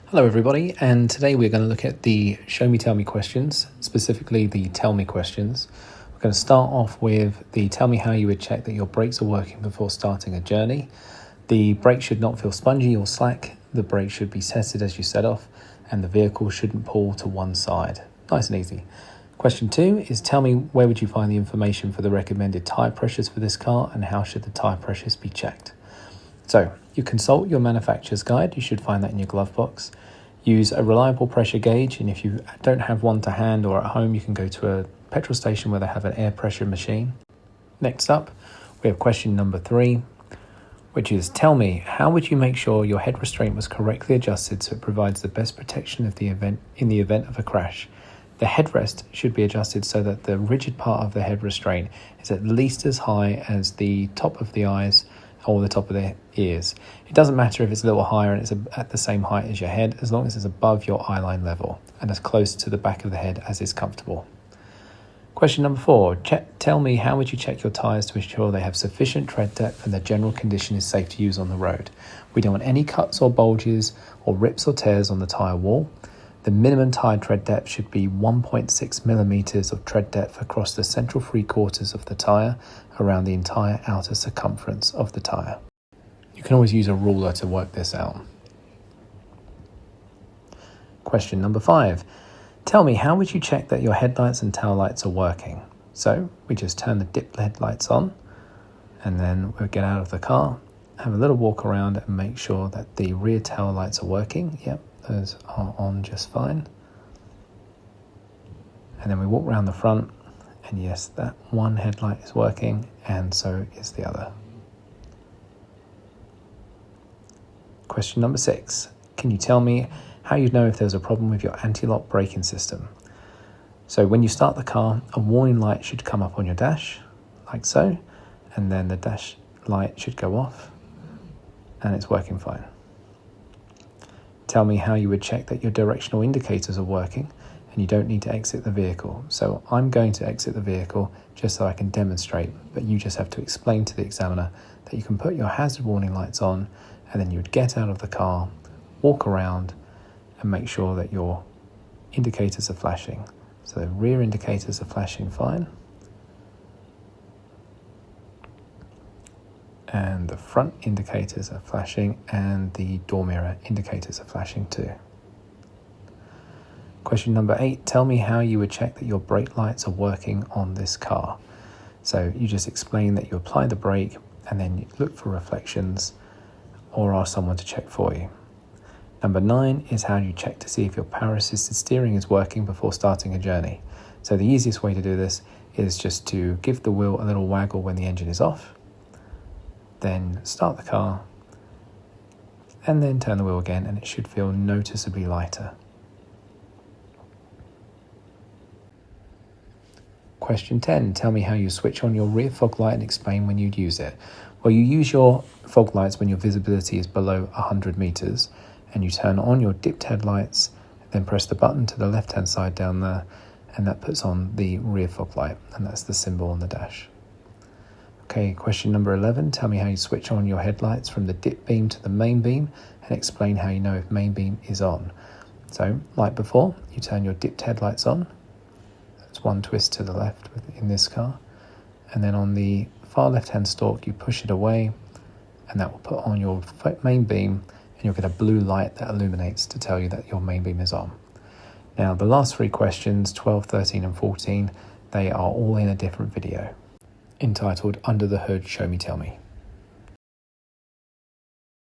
Hello everybody, and today we're going to look at the show me tell me questions, specifically the tell me questions. We're going to start off with the tell me how you would check that your brakes are working before starting a journey. The brake should not feel spongy or slack, the brake should be tested as you set off, and the vehicle shouldn't pull to one side. Nice and easy. Question 2 is tell me where would you find the information for the recommended tyre pressures for this car and how should the tyre pressures be checked. So you consult your manufacturer's guide, you should find that in your glove box. Use a reliable pressure gauge, and if you don't have one to hand or at home, you can go to a petrol station where they have an air pressure machine. Next up, we have question number 3, which is tell me, how would you make sure your head restraint was correctly adjusted so it provides the best protection in the event of a crash? The headrest should be adjusted so that the rigid part of the head restraint is at least as high as the top of the eyes or the top of the ears. It doesn't matter if it's a little higher and it's at the same height as your head, as long as it's above your eyeline level and as close to the back of the head as is comfortable. Question number 4, tell me how would you check your tyres to ensure they have sufficient tread depth and the general condition is safe to use on the road. We don't want any cuts or bulges or rips or tears on the tyre wall. The minimum tyre tread depth should be 1.6 millimeters of tread depth across the central 3/4 of the tyre around the entire outer circumference of the tyre. You can always use a ruler to work this out. Question number 5. Tell me, how would you check that your headlights and tail lights are working? So we just turn the dip headlights on and then we'll get out of the car, have a little walk around and make sure that the rear tail lights are working. Yep, those are on just fine. And then we walk around the front and yes, that one headlight is working and so is the other. Question number 6. Can you tell me how you'd know if there's a problem with your anti-lock braking system? So when you start the car, a warning light should come up on your dash, like so, and then the dash light should go off and it's working fine. Tell me how you would check that your directional indicators are working and you don't need to exit the vehicle. So I'm going to exit the vehicle just so I can demonstrate, but you just have to explain to the examiner that you can put your hazard warning lights on and then you would get out of the car, walk around and make sure that your indicators are flashing. So the rear indicators are flashing fine. And the front indicators are flashing and the door mirror indicators are flashing too. Question number 8, tell me how you would check that your brake lights are working on this car. So you just explain that you apply the brake and then you look for reflections or ask someone to check for you. Number 9 is how you check to see if your power assisted steering is working before starting a journey. So the easiest way to do this is just to give the wheel a little waggle when the engine is off, then start the car and then turn the wheel again and it should feel noticeably lighter. Question 10, tell me how you switch on your rear fog light and explain when you'd use it. Well, you use your fog lights when your visibility is below 100 meters and you turn on your dipped headlights, then press the button to the left hand side down there and that puts on the rear fog light and that's the symbol on the dash. Okay, question number 11, tell me how you switch on your headlights from the dip beam to the main beam and explain how you know if main beam is on. So, like before, you turn your dipped headlights on. That's one twist to the left in this car. And then on the far left-hand stalk, you push it away and that will put on your main beam and you'll get a blue light that illuminates to tell you that your main beam is on. Now, the last 3 questions, 12, 13 and 14, they are all in a different video entitled Under the Hood, Show Me Tell Me.